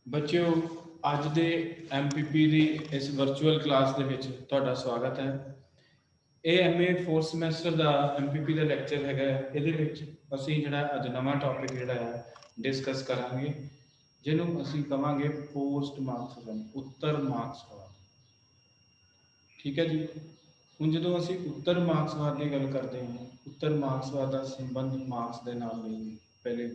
ਬੱਚਿਓ ਅੱਜ ਦੇ MPP ਦੀ ਇਸ ਵਰਚੁਅਲ ਕਲਾਸ ਦੇ ਵਿੱਚ ਤੁਹਾਡਾ ਸਵਾਗਤ ਹੈ। ਇਹ MA 4th ਸਮੈਸਟਰ ਦਾ MPP ਦਾ ਲੈਕਚਰ ਹੈਗਾ। ਇਹਦੇ ਵਿੱਚ ਅਸੀਂ ਜਿਹੜਾ ਅੱਜ ਨਵਾਂ ਟੌਪਿਕ ਜਿਹੜਾ ਹੈ ਡਿਸਕਸ ਕਰਾਂਗੇ, ਜਿਹਨੂੰ ਅਸੀਂ ਕਵਾਂਗੇ ਪੋਸਟ ਮਾਰਕਸਿਜ਼ਮ, ਉੱਤਰ ਮਾਰਕਸਵਾਦ। ਠੀਕ ਹੈ ਜੀ। ਹੁਣ ਜਦੋਂ ਅਸੀਂ ਉੱਤਰ ਮਾਰਕਸਵਾਦ ਦੀ ਗੱਲ ਕਰਦੇ ਹਾਂ, ਉੱਤਰ ਮਾਰਕਸਵਾਦ ਦਾ ਸੰਬੰਧ ਮਾਰਕਸ ਦੇ ਨਾਲ ਨਹੀਂ।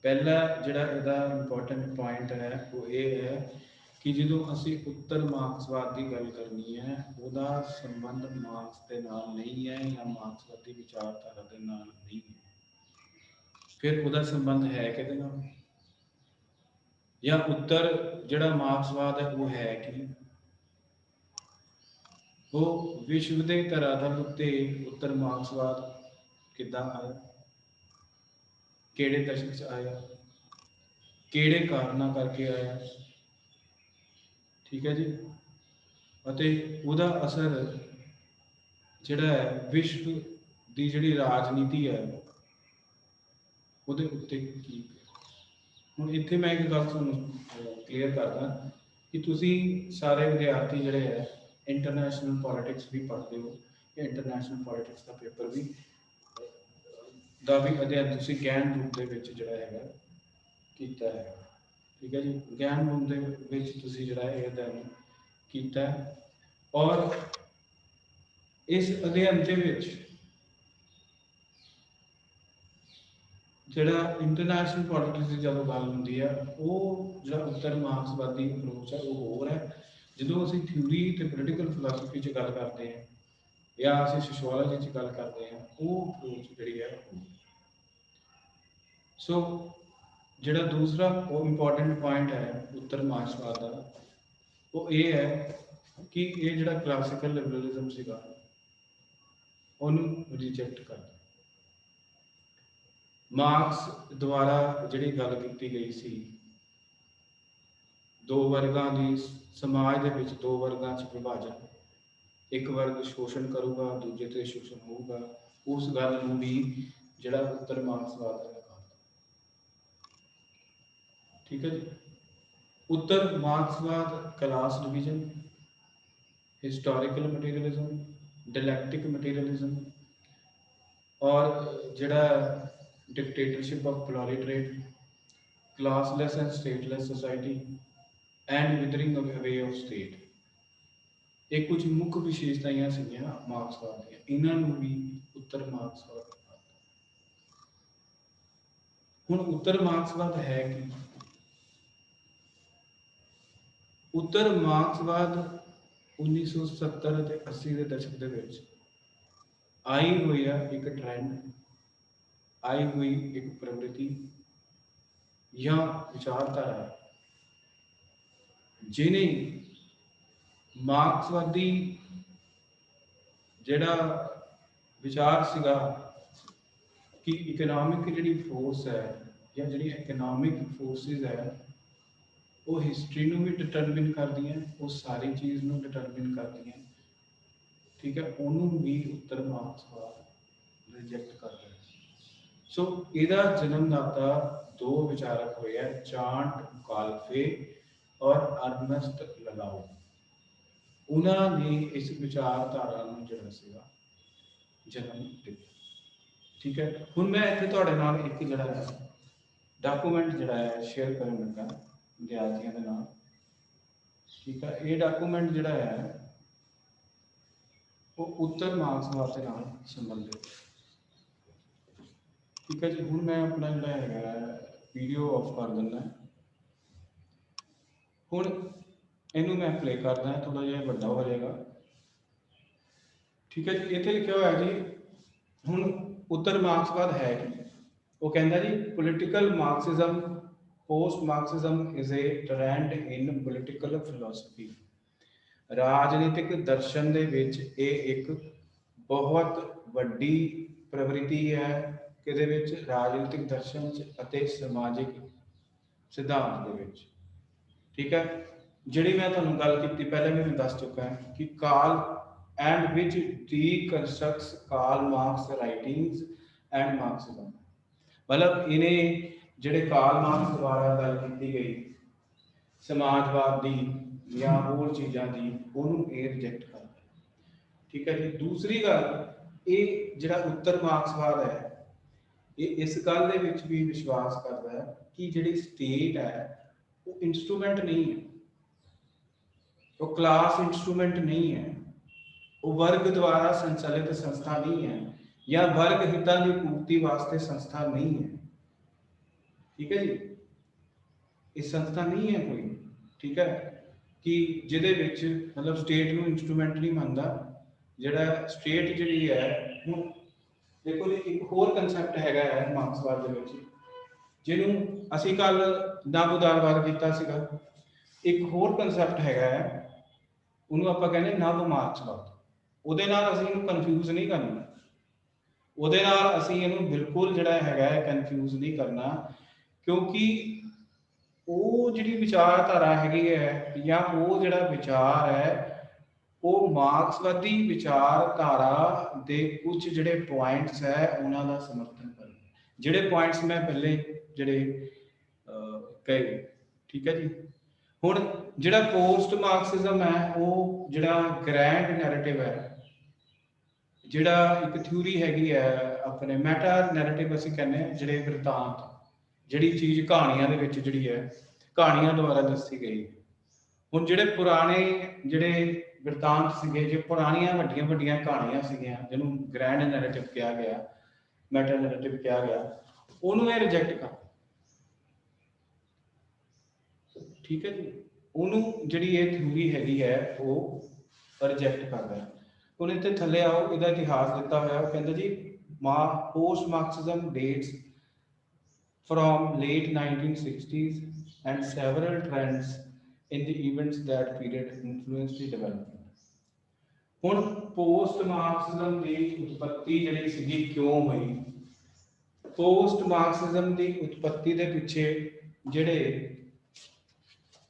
ਪਹਿਲਾ ਜਿਹੜਾ ਇਹਦਾ ਇੰਪੋਰਟੈਂਟ ਪੁਆਇੰਟ ਹੈ ਉਹ ਇਹ ਹੈ ਕਿ ਜਦੋਂ ਅਸੀਂ ਉੱਤਰ ਮਾਰਕਸਵਾਦ ਦੀ ਗੱਲ ਕਰਨੀ ਹੈ, ਉਹਦਾ ਸੰਬੰਧ ਮਾਰਕਸ ਦੇ ਨਾਲ ਨਹੀਂ ਹੈ ਜਾਂ ਮਾਰਕਸਵਾਦੀ ਵਿਚਾਰਧਾਰਾ ਦੇ ਨਾਲ ਨਹੀਂ ਹੈ। ਫਿਰ ਉਹਦਾ ਸੰਬੰਧ ਹੈ ਕਿਹਦੇ ਨਾਲ? ਜਾਂ ਉੱਤਰ ਜਿਹੜਾ ਮਾਰਕਸਵਾਦ ਹੈ ਉਹ ਹੈ ਕਿ ਉਹ ਵਿਸ਼ਵ ਦੇ ਧਰਾਤਲ ਉੱਤੇ ਉੱਤਰ ਮਾਰਕਸਵਾਦ ਕਿੱਦਾਂ ਆਇਆ, ਕਿਹੜੇ ਦਸ਼ਕ 'ਚ ਆਇਆ, ਕਿਹੜੇ ਕਾਰਨਾਂ ਕਰਕੇ ਆਇਆ। ਠੀਕ ਹੈ ਜੀ। ਅਤੇ ਉਹਦਾ ਅਸਰ ਜਿਹੜਾ ਹੈ ਵਿਸ਼ਵ ਦੀ ਜਿਹੜੀ ਰਾਜਨੀਤੀ ਹੈ ਉਹਦੇ ਉੱਤੇ ਕੀ। ਹੁਣ ਇੱਥੇ ਮੈਂ ਇੱਕ ਗੱਲ ਤੁਹਾਨੂੰ ਕਲੀਅਰ ਕਰਦਾ ਕਿ ਤੁਸੀਂ ਸਾਰੇ ਵਿਦਿਆਰਥੀ ਜਿਹੜੇ ਹੈ ਇੰਟਰਨੈਸ਼ਨਲ ਪੋਲਿਟਿਕਸ ਵੀ ਪੜ੍ਹਦੇ ਹੋ, ਇੰਟਰਨੈਸ਼ਨਲ ਪੋਲਿਟਿਕਸ ਦਾ ਪੇਪਰ ਵੀ ਦਾ ਵੀ ਅਧਿਐਨ ਤੁਸੀਂ ਗਹਿਨ ਰੂਪ ਦੇ ਵਿੱਚ ਜਿਹੜਾ ਹੈਗਾ ਕੀਤਾ ਹੈ। ਠੀਕ ਹੈ ਜੀ। ਗਿਆਨ ਰੂਪ ਦੇ ਵਿੱਚ ਤੁਸੀਂ ਜਿਹੜਾ ਇਹ ਅਧਿਐਨ ਕੀਤਾ ਔਰ ਇਸ ਅਧਿਐਨ ਦੇ ਵਿੱਚ ਜਿਹੜਾ ਇੰਟਰਨੈਸ਼ਨਲ ਪੋਲਿਟਿਕਸ ਦੀ ਜਦੋਂ ਗੱਲ ਹੁੰਦੀ ਹੈ, ਉਹ ਜਿਹੜਾ ਉੱਤਰ ਮਾਰਕਸਵਾਦੀ ਅਪਰੋਚ ਹੈ ਉਹ ਹੋਰ ਹੈ। ਜਦੋਂ ਅਸੀਂ ਥਿਊਰੀ ਤੇ ਪੋਲੀਟੀਕਲ ਫਿਲਾਸਫੀ 'ਚ ਗੱਲ ਕਰਦੇ ਹਾਂ ਜਾਂ ਅਸੀਂ ਸੋਸ਼ੀਓਲੋਜੀ 'ਚ ਗੱਲ ਕਰਦੇ ਹਾਂ, ਉਹ ਅਪਰੋਚ ਜਿਹੜੀ ਹੈ ਸੋ ਜਿਹੜਾ ਦੂਸਰਾ ਉਹ ਇੰਪੋਰਟੈਂਟ ਪੁਆਇੰਟ ਹੈ ਉੱਤਰ ਮਾਰਕਸਵਾਦ ਦਾ, ਉਹ ਇਹ ਹੈ ਕਿ ਇਹ ਜਿਹੜਾ ਕਲਾਸੀਕਲ ਲਿਬਰਲਿਜ਼ਮ ਸੀਗਾ ਉਹਨੂੰ ਰਿਜੈਕਟ ਕਰਦਾ। ਮਾਰਕਸ ਦੁਆਰਾ ਜਿਹੜੀ ਗੱਲ ਕੀਤੀ ਗਈ ਸੀ ਦੋ ਵਰਗਾਂ ਦੀ, ਸਮਾਜ ਦੇ ਵਿੱਚ ਦੋ ਵਰਗਾਂ 'ਚ ਵਿਭਾਜਨ, ਇੱਕ ਵਰਗ ਸ਼ੋਸ਼ਣ ਕਰੂਗਾ, ਦੂਜੇ ਤੇ ਸ਼ੋਸ਼ਣ ਹੋਊਗਾ, ਉਸ ਗੱਲ ਨੂੰ ਵੀ ਜਿਹੜਾ ਉੱਤਰ ਮਾਰਕਸਵਾਦ ਹੈ। ਠੀਕ ਹੈ ਜੀ। ਉੱਤਰ ਮਾਰਕਸਵਾਦ class division, historical materialism, dialectic materialism ਔਰ ਜਿਹੜਾ dictatorship of proletariat, classless and stateless society and withering away of state, ਇਹ ਕੁਝ ਮੁੱਖ ਵਿਸ਼ੇਸ਼ਤਾਵਾਂ ਸੀਗੀਆਂ ਮਾਰਕਸਵਾਦ ਦੀਆਂ। ਇਹਨਾਂ ਨੂੰ ਵੀ ਉੱਤਰ ਮਾਰਕਸਵਾਦ। ਹੁਣ ਉੱਤਰ ਮਾਰਕਸਵਾਦ ਹੈ ਕੀ? ਉੱਤਰ ਮਾਰਕਸਵਾਦ 1970 ਅਤੇ 80 ਦੇ ਦਸ਼ਕ ਦੇ ਵਿੱਚ ਆਈ ਹੋਈ ਆ ਇੱਕ ਟ੍ਰੈਂਡ, ਆਈ ਹੋਈ ਇੱਕ ਪ੍ਰਵਿਰਤੀ ਜਾਂ ਵਿਚਾਰਧਾਰਾ ਜਿਹਨੇ ਮਾਰਕਸਵਾਦੀ ਜਿਹੜਾ ਵਿਚਾਰ ਸੀਗਾ ਕਿ ਇਕਨੋਮਿਕ ਜਿਹੜੀ ਫੋਰਸ ਹੈ ਜਾਂ ਜਿਹੜੀ ਇਕਨੋਮਿਕ ਫੋਰਸਿਸ ਹੈ ਉਹ ਹਿਸਟਰੀ ਨੂੰ ਵੀ ਡਿਟਰਮਿਨ ਕਰਦੀਆਂ, ਉਹ ਸਾਰੀ ਚੀਜ਼ ਨੂੰ ਡਿਟਰਮਿਨ ਕਰਦੀਆਂ। ਠੀਕ ਹੈ। ਉਹਨੂੰ ਵੀ ਉੱਤਰ ਮਾਰਕਸਵਾਦ ਰਿਜੈਕਟ ਕਰਦਾ। ਸੋ ਇਹਦਾ ਜਨਮਦਾਤਾ ਦੋ ਵਿਚਾਰਕ ਹੋਏ ਹੈ, ਚਾਰਟ ਕਾਲਫੇ ਔਰ ਅਰਨਸਟ ਲਗਾਓ। ਉਹਨਾਂ ਨੇ ਇਸ ਵਿਚਾਰਧਾਰਾ ਨੂੰ ਜਿਹੜਾ ਸੀਗਾ ਜਨਮ ਦਿੱਤਾ। ਠੀਕ ਹੈ। ਹੁਣ ਮੈਂ ਇੱਥੇ ਤੁਹਾਡੇ ਨਾਲ ਇੱਕ ਜਿਹੜਾ ਹੈ ਡਾਕੂਮੈਂਟ ਜਿਹੜਾ ਹੈ ਸ਼ੇਅਰ ਕਰਨ ਲੱਗਾ ਵਿਦਿਆਰਥੀਆਂ ਦੇ ਨਾਲ। ਠੀਕ ਹੈ। ਇਹ ਡਾਕੂਮੈਂਟ ਜਿਹੜਾ ਹੈ ਉਹ ਉੱਤਰ ਮਾਰਕਸਵਾਦ ਦੇ ਨਾਲ ਸੰਬੰਧਿਤ। ਠੀਕ ਹੈ ਜੀ। ਹੁਣ ਮੈਂ ਆਪਣਾ ਜਿਹੜਾ ਹੈਗਾ ਵੀਡੀਓ ਆਫ ਕਰ ਦਿੰਦਾ। ਹੁਣ ਇਹਨੂੰ ਮੈਂ ਪਲੇ ਕਰਦਾ, ਥੋੜਾ ਜਿਹਾ ਵੱਡਾ ਹੋ ਜਾਏਗਾ। ਠੀਕ ਹੈ ਜੀ। ਇੱਥੇ ਲਿਖਿਆ ਹੋਇਆ ਜੀ ਹੁਣ ਉੱਤਰ ਮਾਰਕਸਵਾਦ ਹੈ ਕੀ? ਉਹ ਕਹਿੰਦਾ ਜੀ political Marxism, post Marxism is a trend in political philosophy. ਰਾਜਨੀਤਿਕ ਦਰਸ਼ਨ ਦੇ ਵਿੱਚ ਇਹ ਇੱਕ ਬਹੁਤ ਵੱਡੀ ਪ੍ਰਵਿਰਤੀ ਹੈ। ਕਿਹਦੇ ਵਿੱਚ? ਰਾਜਨੀਤਿਕ ਦਰਸ਼ਨ 'ਚ ਅਤੇ ਸਮਾਜਿਕ ਸਿਧਾਂਤ ਦੇ ਵਿੱਚ। ਠੀਕ ਹੈ। ਜਿਹੜੀ ਮੈਂ ਤੁਹਾਨੂੰ ਗੱਲ ਕੀਤੀ ਪਹਿਲੇ ਵੀ ਮੈਂ ਦੱਸ ਚੁੱਕਾ ਹਾਂ ਕਿ ਕਾਲ ਐਂਡ ਵਿਚ deconstructs Karl Marx writings and Marxism, ਮਤਲਬ ਇਹਨੇ ਜਿਹੜੇ ਕਾਰਲ ਮਾਰਕਸ ਦੁਆਰਾ ਗੱਲ ਕੀਤੀ ਗਈ समाजवाद की या होर चीज़ों की उन्होंने ये रिजेक्ट करता। ठीक है जी। दूसरी गल ये जिहड़ा उत्तर मार्क्सवाद है ये इस गल दे विच भी विश्वास करता है कि जिहड़ी स्टेट है वो इंस्ट्रूमेंट नहीं है, वो क्लास इंस्ट्रूमेंट नहीं है, वो वर्ग द्वारा संचालित संस्था नहीं है या वर्ग हितों की पूर्ति वास्ते संस्था नहीं है। ठीक है जी। ये संस्था नहीं है कोई। ठीक है कि जिहदे विच मतलब स्टेट नूं इंस्ट्रूमेंट नहीं मानता। जिहड़ा स्टेट जिहड़ी है हुण देखो जी एक होर कंसैप्ट हैगा है मार्क्सवाद दे विच जिहनूं असीं कल नव उदारवाद कीता सीगा। एक होर कंसैप्ट हैगा है उहनूं आपां कहंदे नव मार्क्सवाद। ਉਹਦੇ ਨਾਲ ਅਸੀਂ ਇਹਨੂੰ ਕਨਫਿਊਜ਼ ਨਹੀਂ ਕਰਨਾ, ਉਹਦੇ ਨਾਲ ਅਸੀਂ ਇਹਨੂੰ ਬਿਲਕੁਲ ਜਿਹੜਾ ਹੈਗਾ ਹੈ ਕਨਫਿਊਜ਼ ਨਹੀਂ ਕਰਨਾ, ਕਿਉਂਕਿ ਉਹ ਜਿਹੜੀ ਵਿਚਾਰਧਾਰਾ ਹੈਗੀ ਹੈ ਜਾਂ ਉਹ ਜਿਹੜਾ ਵਿਚਾਰ ਹੈ ਉਹ ਮਾਰਕਸਵਾਦੀ ਵਿਚਾਰਧਾਰਾ ਦੇ ਕੁਝ ਜਿਹੜੇ ਪੁਆਇੰਟਸ ਹੈ ਉਹਨਾਂ ਦਾ ਸਮਰਥਨ ਕਰਦਾ। ਜਿਹੜੇ ਪੁਆਇੰਟਸ ਮੈਂ ਪਹਿਲੇ ਜਿਹੜੇ ਕਹੇ। ਠੀਕ ਹੈ ਜੀ। ਹੁਣ ਜਿਹੜਾ ਪੋਸਟ ਮਾਰਕਸਿਜ਼ਮ ਹੈ ਉਹ ਜਿਹੜਾ ਗ੍ਰੈਂਡ ਨੈਰੇਟਿਵ ਹੈ, ਜਿਹੜਾ ਇੱਕ ਥਿਊਰੀ ਹੈਗੀ ਹੈ ਆਪਣੇ ਮੈਟਾ ਨੈਰੇਟਿਵ ਅਸੀਂ ਕਹਿੰਦੇ ਜਿਹੜੇ ਵਰਤਾਂਤ, ਜਿਹੜੀ ਚੀਜ਼ ਕਹਾਣੀਆਂ ਦੇ ਵਿੱਚ ਜਿਹੜੀ ਹੈ ਕਹਾਣੀਆਂ ਦੁਆਰਾ ਦੱਸੀ ਗਈ। ਹੁਣ ਜਿਹੜੇ ਪੁਰਾਣੇ ਜਿਹੜੇ ਵਰਤਾਂਤ ਸੀਗੇ, ਜੇ ਪੁਰਾਣੀਆਂ ਵੱਡੀਆਂ ਵੱਡੀਆਂ ਕਹਾਣੀਆਂ ਸੀਗੀਆਂ ਜਿਹਨੂੰ ਗ੍ਰੈਂਡ ਨੈਰੇਟਿਵ ਕਿਹਾ ਗਿਆ, ਮੈਟਾ ਨੈਰੇਟਿਵ ਕਿਹਾ ਗਿਆ, ਉਹਨੂੰ ਇਹ ਰਿਜੈਕਟ ਕਰ। ਠੀਕ ਹੈ ਜੀ। ਉਹਨੂੰ ਜਿਹੜੀ ਇਹ ਥਿਊਰੀ ਹੈਗੀ ਹੈ ਉਹ ਰਿਜੈਕਟ ਕਰਦਾ ਹੈ। ਹੁਣ ਇੱਥੇ ਥੱਲੇ ਆਓ, ਇਹਦਾ ਇਤਿਹਾਸ ਦਿੱਤਾ ਹੋਇਆ। ਉਹ ਕਹਿੰਦਾ ਜੀ post Marxism dates from late 1960s and several trends in the events that period influenced the development। ਹੁਣ post Marxism ਦੀ ਉਤਪत्ति ਜਿਹੜੀ ਸੀਗੀ ਕਿਉਂ ਹੋਈ? post Marxism ਦੀ ਉਤਪत्ति ਦੇ ਪਿੱਛੇ ਜਿਹੜੇ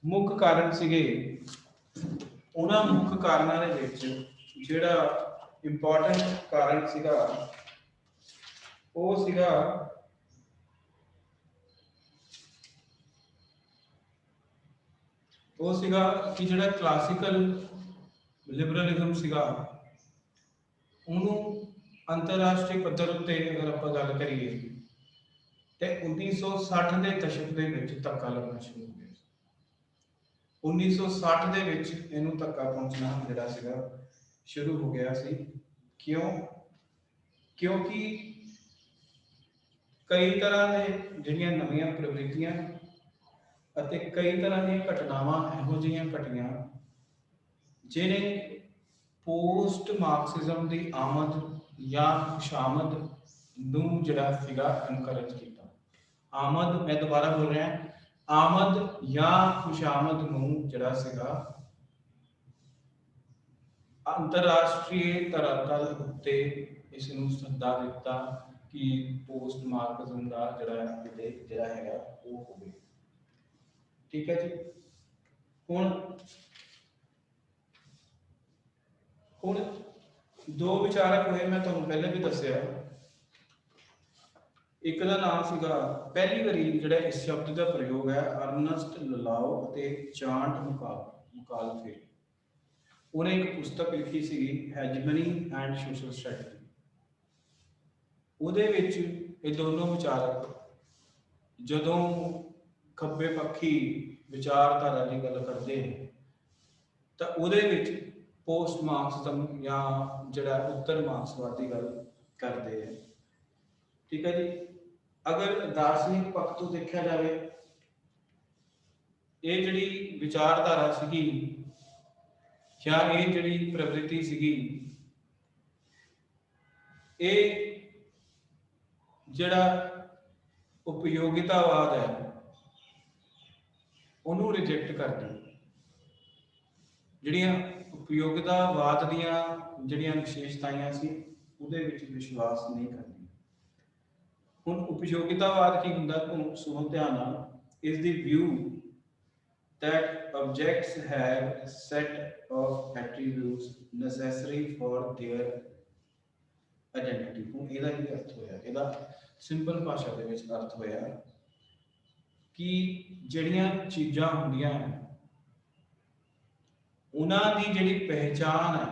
ਮੁੱਖ ਕਾਰਨ ਸੀਗੇ, ਉਹਨਾਂ ਮੁੱਖ ਕਾਰਨਾਂ ਦੇ ਵਿੱਚ ਜਿਹੜਾ ਇੰਪੋਰਟੈਂਟ ਕਾਰਨ ਸੀਗਾ ਉਹ ਸੀਗਾ ਕਿ ਜਿਹੜਾ ਕਲਾਸੀਕਲ ਲਿਬਰਲਿਜ਼ਮ ਸੀਗਾ ਉਹਨੂੰ ਅੰਤਰਰਾਸ਼ਟਰੀ ਪੱਧਰ ਉੱਤੇ ਅਗਰ ਆਪਾਂ ਗੱਲ ਕਰੀਏ ਤੇ 1960 ਦੇ ਦਸ਼ਕ ਦੇ ਵਿੱਚ ਧੱਕਾ ਲੱਗਣਾ ਸ਼ੁਰੂ ਹੋ ਗਿਆ। 1960 ਦੇ ਵਿੱਚ ਇਹਨੂੰ ਧੱਕਾ ਪਹੁੰਚਣਾ ਜਿਹੜਾ ਸੀਗਾ ਸ਼ੁਰੂ ਹੋ ਗਿਆ ਸੀ। ਕਿਉਂ? ਕਿਉਂਕਿ ਕਈ ਤਰ੍ਹਾਂ ਦੇ ਜਿਹੜੀਆਂ ਨਵੀਆਂ ਪ੍ਰਵਿਰਤੀਆਂ ਅਤੇ ਕਈ ਤਰ੍ਹਾਂ ਦੀਆਂ ਘਟਨਾਵਾਂ ਇਹੋ ਜਿਹੀਆਂ ਘਟੀਆਂ ਜਿਹਨੇ ਪੋਸਟ ਮਾਰਕਸਿਜ਼ਮ ਦੀ ਆਮਦ ਜਾਂ ਖੁਸ਼ਾਮਦ ਨੂੰ ਜਿਹੜਾ ਸੀਗਾ ਇਨਕਰੇਜ ਕੀਤਾ। ਆਮਦ, ਮੈਂ ਦੁਬਾਰਾ ਬੋਲ ਰਿਹਾ, ਆਮਦ ਜਾਂ ਖੁਸ਼ਾਮਦ ਨੂੰ ਜਿਹੜਾ ਸੀਗਾ ਅੰਤਰਰਾਸ਼ਟਰੀ ਧਰਾਤਲ ਉੱਤੇ ਇਸ ਨੂੰ ਸੱਦਾ ਦਿੱਤਾ ਕਿ ਪੋਸਟ ਮਾਰਕਸਿਜ਼ਮ ਦਾ ਜਿਹੜਾ ਹੈਗਾ ਉਹ ਹੋਵੇ। ਠੀਕ ਹੈ ਜੀ। ਹੁਣ ਦੋ ਵਿਚਾਰਕ ਹੋਏ, ਮੈਂ ਤੁਹਾਨੂੰ ਪਹਿਲੇ ਵੀ ਦੱਸਿਆ। ਇੱਕ ਦਾ ਨਾਮ ਸੀਗਾ, ਪਹਿਲੀ ਵਾਰੀ ਜਿਹੜਾ ਇਸ ਸ਼ਬਦ ਦਾ ਪ੍ਰਯੋਗ ਹੈ ਅਰਨਸਟ ਲਲਾਓ ਅਤੇ ਚਾਂਟ ਮੁਕਾਲਫੇ। ਉਹਨੇ ਇੱਕ ਪੁਸਤਕ ਲਿਖੀ ਸੀਗੀ ਹੈਜਮਨੀ ਐਂਡ ਸੋਸ਼ਲ ਸਟ੍ਰੈਟਜੀ। ਉਹਦੇ ਵਿੱਚ ਇਹ ਦੋਨੋਂ ਵਿਚਾਰਕ ਜਦੋਂ ਖੱਬੇ ਪੱਖੀ ਵਿਚਾਰਧਾਰਾ ਦੀ ਗੱਲ ਕਰਦੇ ਨੇ ਤਾਂ ਉਹਦੇ ਵਿੱਚ ਪੋਸਟ ਮਾਰਕਸਿਜ਼ਮ ਜਾਂ ਜਿਹੜਾ ਉੱਤਰ ਮਾਰਕਸਵਾਦ ਦੀ ਗੱਲ ਕਰਦੇ ਹੈ। ਠੀਕ ਹੈ ਜੀ। ਅਗਰ ਦਾਰਸ਼ਨਿਕ ਪੱਖ ਤੋਂ ਦੇਖਿਆ ਜਾਵੇ ਇਹ ਜਿਹੜੀ ਵਿਚਾਰਧਾਰਾ ਸੀਗੀ ਜਾਂ ਇਹ ਜਿਹੜੀ ਪ੍ਰਵਿਰਤੀ ਸੀਗੀ ਇਹ ਜਿਹੜਾ ਉਪਯੋਗਿਤਾਵਾਦ ਹੈ ਉਹਨੂੰ ਰਿਜੈਕਟ ਕਰਦੀ। ਜਿਹੜੀਆਂ ਉਪਯੋਗਿਤਾਵਾਦ ਦੀਆਂ ਜਿਹੜੀਆਂ ਵਿਸ਼ੇਸ਼ਤਾਵਾਂ ਸੀ ਉਹਦੇ ਵਿੱਚ ਵਿਸ਼ਵਾਸ ਨਹੀਂ ਕਰਦੀ। ਹੁਣ ਉਪਯੋਗਿਤਾਵਾਦ ਕੀ ਹੁੰਦਾ? ਤੁਹਾਨੂੰ ਸੁਣੋ ਧਿਆਨ ਨਾਲ। ਇਸ ਦੀ view that objects have a set of attributes necessary for their identity। ਹੁਣ ਇਹਦਾ ਕੀ ਅਰਥ ਹੋਇਆ? ਇਹਦਾ ਸਿੰਪਲ ਭਾਸ਼ਾ ਦੇ ਵਿੱਚ ਅਰਥ ਹੋਇਆ कि ਜਿਹੜੀਆਂ ਚੀਜ਼ਾਂ ਹੁੰਦੀਆਂ ਉਹਨਾਂ ਦੀ ਜਿਹੜੀ ਪਹਿਚਾਨ ਹੈ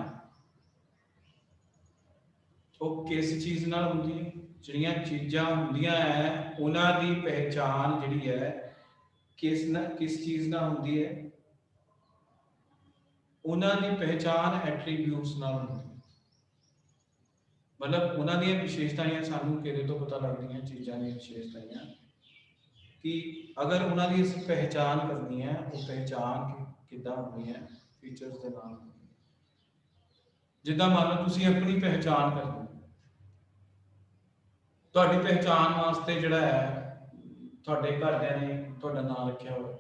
ਉਹ ਕਿਸ ਚੀਜ਼ ਨਾਲ ਹੁੰਦੀ ਹੈ। ਜਿਹੜੀਆਂ ਚੀਜ਼ਾਂ ਹੁੰਦੀਆਂ ਹੈ ਉਹਨਾਂ ਦੀ ਪਹਿਚਾਨ ਜਿਹੜੀ ਹੈ ਕਿਸ ਚੀਜ਼ ਨਾਲ ਹੁੰਦੀ ਹੈ। ਉਹਨਾਂ ਦੀ ਪਹਿਚਾਨ ਐਟਰੀਬਿਊਟਸ ਨਾਲ ਹੁੰਦੀ ਹੈ। मतलब उन्होंने विशेषताएं सानू किहदे तो पता लगदियां चीज़ों दी विशेषताएं कि अगर उन्होंने असीं पहचान करनी है वो पहचान किद्दां होनी है फीचर्स के नाल जिद्दां मान लो तुसीं अपनी पहचान करनी तुहाडी पहचान वास्ते जिहड़ा है तुहाडे घरदियां ने तुहाडा नाम रखिया होया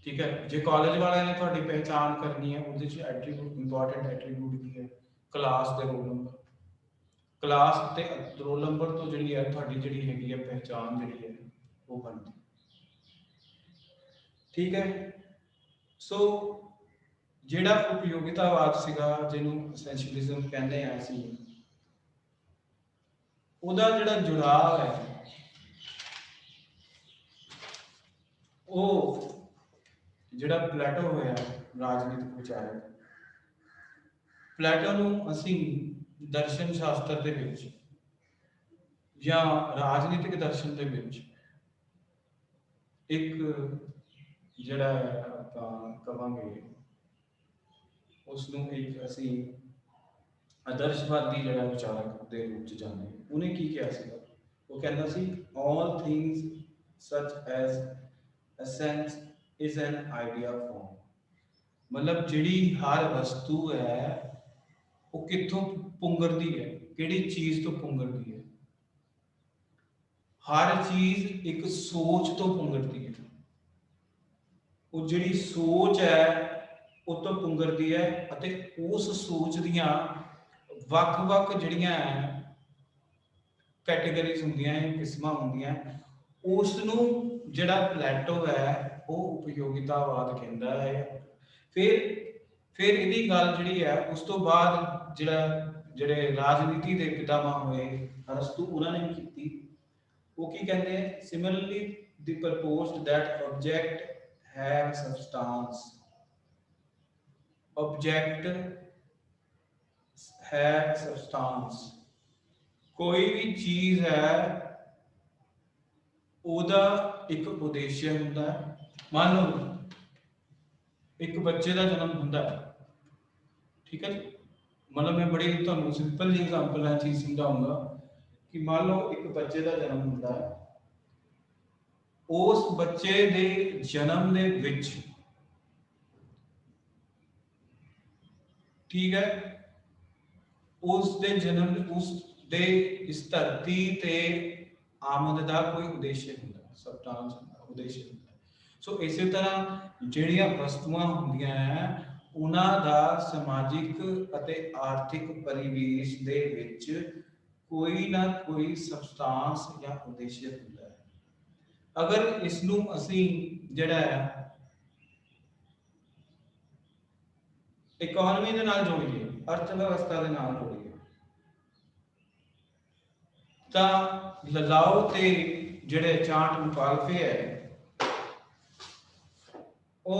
ठीक है। जे कॉलेज वाले ने तुहाडी पहचान करनी है उहदे च एट्रीब्यूट इंपॉर्टेंट एट्रीब्यूट की है क्लास के रोल नंबर क्लास ते रोल नंबर तो जी है थोड़ी जी हैगी है पहचान जी है वो बनती ठीक है। सो जिहड़ा उपयोगितावाद सीगा जिन्होंने एसेंशियलिज्म कहते हैं असीं उहदा जिहड़ा जुड़ाव है वो जिहड़ा प्लेटो होया राजनीतिक विचारक प्लेटो नूं असीं दर्शन शास्त्र दे विच या राजनीतिक दर्शन दे विच एक जिहड़ा आपां कहांगे उसनूं एक असीं आदर्शवादी जिहड़ा विचारक दे रूप च जाने उन्हें की कहा सीगा वो कहंदा सी all things such as essence is an idea form मतलब जिहड़ी हर वस्तु है वो कित्थों पुंगरदी है किहड़ी चीज़ तो पुंगरदी है। हर चीज़ एक सोच तो पुंगरदी है वो जिहड़ी सोच है वो तो पुंगरदी है अते उस सोच दियां वख-वख जिहड़ियां कैटेगरीज होंदियां किस्मां होंदियां उसनूं जिहड़ा प्लेटो है वो उपयोगितावाद कहंदा है। फिर इहदी गल जिहड़ी है उस तो बाद जिहड़े राजनीति के पितामह होए अरस्तु उन्होंने भी की वो की कहते हैं similarly the proposed that object have substance object have substance कोई भी चीज़ है उहदा एक उद्देश्य हुंदा है। मान लो एक बच्चे का जन्म हुंदा है ठीक है जी मतलब मैं बड़ी तुहानूं सिंपल जी एग्जांपल है चीज़ समझाऊंगा कि मान लो एक बच्चे का जन्म होता है उस बच्चे के जन्म दे विच ठीक है उस दे जन्म उस दे इस धरती ते आमद का कोई उद्देश्य होंदा सबस्टांस उद्देश्य होंदा। सो इस तरह जिहड़ियां वस्तुआं होंदियां हैं उन्हां दा समाजिक अते आर्थिक परिवेश दे विच कोई ना कोई सबस्टांस या उद्देश्य होंदा है। अगर इसनूं असीं जिहड़ा है इकोनॉमी दे नाल जोड़ीए अर्थव्यवस्था दे नाल जोड़ीए तां लजाओ ते जिहड़े चार्ट मुखालफे है वो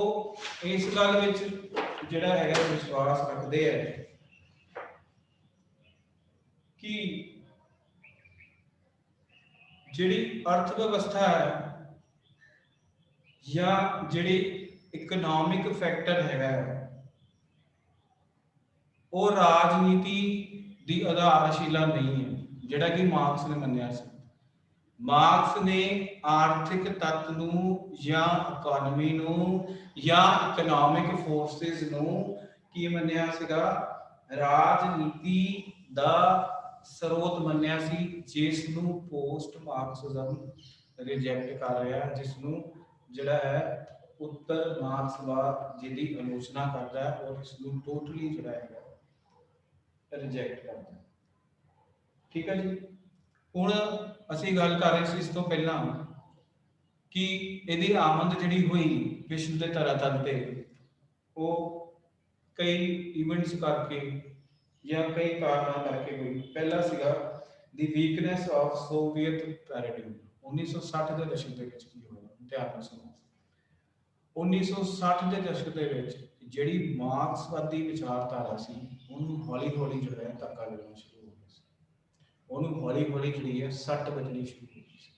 इस गल विच जिहड़ा है विश्वास रखते हैं कि जिहड़ी अर्थव्यवस्था है या जिहड़ी इकनॉमिक फैक्टर है वो राजनीति की आधारशिला नहीं है जिहड़ा कि मार्क्स ने मन्निया सी। मार्क्स ने आर्थिक तत्व नूं या इकोनॉमी नूं या इकनॉमिक फोर्सेस नूं की मन्निया सीगा राजनीति दा स्रोत मन्निया सी जिस नूं पोस्ट मार्क्सिज्म रिजेक्ट कर रहा है जिसनूं जिहड़ा है उत्तर मार्क्सवाद जिहदी आलोचना करता है और इसनूं टोटली जिहड़ा है रिजेक्ट करता है ठीक है जी। हुण असीं गल कर रहे सी इस तो पहला कि इहदी आमद जिहड़ी हुई विश्व के धरातल ते वो कई इवेंट्स करके या कई कारणों करके हुई। पहला सीगा the weakness of Soviet paradigm 1960 ਦੇ ਦਸ਼ਕ ਦੇ ਵਿੱਚ ਕੀ ਹੋਇਆ, ਧਿਆਨ ਨਾਲ ਸੁਣੋ। 1960 ਦੇ ਦਸ਼ਕ ਦੇ ਵਿੱਚ ਜਿਹੜੀ ਮਾਰਕਸਵਾਦੀ ਵਿਚਾਰਧਾਰਾ ਸੀ ਉਹਨੂੰ ਹੌਲੀ ਹੌਲੀ ਜਿਹੜਾ ਹੈ ਧੱਕਾ ਲੱਗਣਾ ਸ਼ੁਰੂ ਹੋ ਗਿਆ ਸੀ, ਉਹਨੂੰ ਹੌਲੀ ਹੌਲੀ ਜਿਹੜੀ ਹੈ ਸੱਟ ਵੱਜਣੀ ਸ਼ੁਰੂ ਹੋ ਗਈ ਸੀ,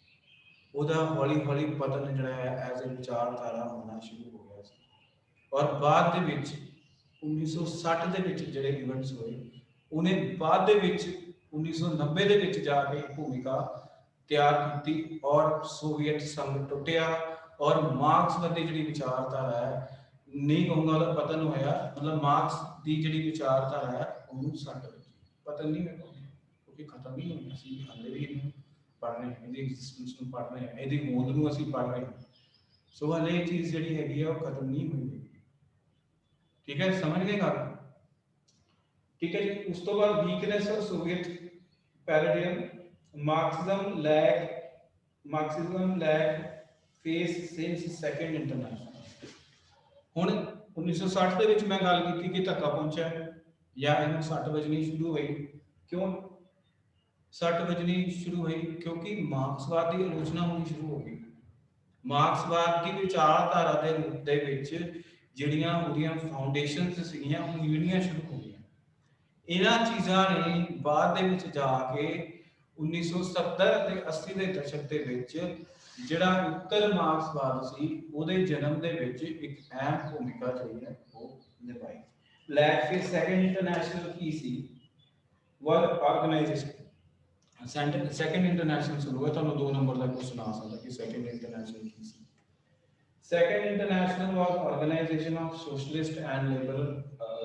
ਉਹਦਾ ਹੌਲੀ ਹੌਲੀ ਪਤਨ ਜਿਹੜਾ ਹੈ ਐਜ਼ ਅ ਵਿਚਾਰਧਾਰਾ ਹੋਣਾ ਸ਼ੁਰੂ ਹੋ ਗਿਆ ਸੀ। ਔਰ ਬਾਅਦ ਦੇ ਵਿੱਚ 1960 ਦੇ ਵਿੱਚ ਜਿਹੜੇ ਇਵੈਂਟਸ ਹੋਏ, ਉਹਨੇ ਬਾਅਦ ਦੇ ਵਿੱਚ 1990 ਦੇ ਵਿੱਚ ਜਾ ਕੇ ਭੂਮਿਕਾ ਤਿਆਰ ਕੀਤੀ ਔਰ ਸੋਵੀਅਤ ਸੰਘ ਟੁੱਟਿਆ ਔਰ ਮਾਰਕਸਵਾਦੀ ਜਿਹੜੀ ਵਿਚਾਰਧਾਰਾ ਹੈ, ਨਹੀਂ ਕਹੂੰਗਾ ਉਹਦਾ ਪਤਨ ਹੋਇਆ, ਮਤਲਬ ਮਾਰਕਸ ਦੀ ਜਿਹੜੀ ਵਿਚਾਰਧਾਰਾ ਹੈ ਉਹਨੂੰ ਸੱਟ ਵੱਜੀ, ਪਤਨ ਨਹੀਂ ਮੈਂ ਕਹੂੰਗਾ ਕਿਉਂਕਿ ਖਤਮ ਨਹੀਂ ਹੋਈ, ਅਸੀਂ ਹਾਲੇ ਵੀ ਇਹਨੂੰ ਪੜ੍ਹ ਰਹੇ ਹਾਂ, ਇਹਦੀ ਐਗਜ਼ਿਸਟੈਂਸ ਨੂੰ ਪੜ੍ਹ ਰਹੇ ਹਾਂ, ਇਹਦੀ ਹੋਂਦ ਨੂੰ ਅਸੀਂ ਪੜ੍ਹ ਰਹੇ ਹਾਂ। ਸੋ ਹਾਲੇ ਇਹ ਚੀਜ਼ ਜਿਹੜੀ ਹੈਗੀ ਆ ਉਹ ਖਤਮ ਨਹੀਂ ਹੋਈ। ਠੀਕ ਹੈ, ਸਮਝ ਗਏ ਗੱਲ? ਠੀਕ ਹੈ ਜੀ। ਉਸ ਤੋਂ ਬਾਅਦ weakness of Soviet paradigm, Marxism lag phase since second international. ਹੁਣ 1960 ਦੇ ਵਿੱਚ ਮੈਂ ਗੱਲ ਕੀਤੀ ਕਿ ਧੱਕਾ ਪਹੁੰਚਿਆ ਜਾਂ ਇਹਨੂੰ ਸੱਟ ਵੱਜਣੀ ਸ਼ੁਰੂ ਹੋਈ। ਕਿਉਂ ਸੱਟ ਵੱਜਣੀ ਸ਼ੁਰੂ ਹੋਈ? ਕਿਉਂਕਿ ਮਾਰਕਸਵਾਦ ਦੀ ਆਲੋਚਨਾ ਹੋਣੀ ਸ਼ੁਰੂ ਹੋ ਗਈ। ਮਾਰਕਸਵਾਦ ਦੀ ਵਿਚਾਰਧਾਰਾ ਦੇ ਰੂਪ ਦੇ ਵਿੱਚ ਜਿਹੜੀਆਂ ਉਹਦੀਆਂ ਫਾਊਂਡੇਸ਼ਨਸ ਸੀਗੀਆਂ ਉਹ ਮਿਲਣੀਆਂ ਸ਼ੁਰੂ ਹੋ ਗਈਆਂ। ਇਹਨਾਂ ਚੀਜ਼ਾਂ ਨੇ ਬਾਅਦ ਦੇ ਵਿੱਚ ਜਾ ਕੇ 1970 ਅਤੇ 80 ਦੇ ਦਸ਼ਕ ਦੇ ਵਿੱਚ ਜਿਹੜਾ ਉੱਤਰ ਮਾਰਕਸਵਾਦ ਸੀ ਉਹਦੇ ਜਨਮ ਦੇ ਵਿੱਚ ਇੱਕ ਅਹਿਮ ਭੂਮਿਕਾ ਜਿਹੜੀ ਹੈ ਉਹ ਨਿਭਾਈ। ਲੈਗ ਫਿਰ ਸੈਕੰਡ ਇੰਟਰਨੈਸ਼ਨਲ ਕੀ ਸੀ? ਵਰਲਡ ਆਰਗੇਨਾਈਜੇਸ਼ਨ ਸੈਕੰਡ ਇੰਟਰਨੈਸ਼ਨਲ ਸ਼ੁਰੂ ਹੋਇਆ। ਤੁਹਾਨੂੰ 2 ਨੰਬਰ ਦਾ ਕੁਐਸਚਨ ਆ ਸਕਦਾ ਕਿ second international Ki C. Second International was organization of socialist and